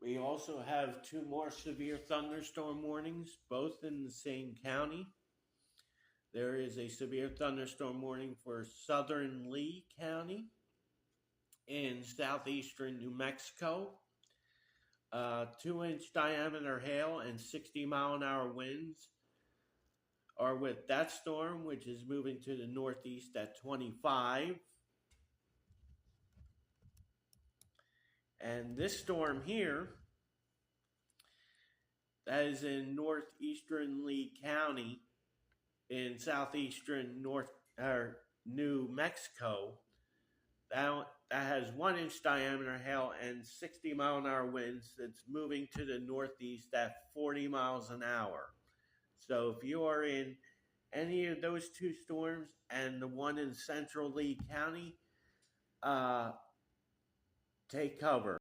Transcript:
We also have two more severe thunderstorm warnings, both in the same county. There is a severe thunderstorm warning for southern Lee County in southeastern New Mexico. 2-inch diameter hail and 60-mile-an-hour winds are with that storm, which is moving to the northeast at 25. And this storm here, that is in northeastern Lee County in southeastern New Mexico, that has 1-inch diameter hail and 60-mile-an-hour winds that's moving to the northeast at 40 miles an hour. So if you are in any of those two storms and the one in central Lee County, take cover.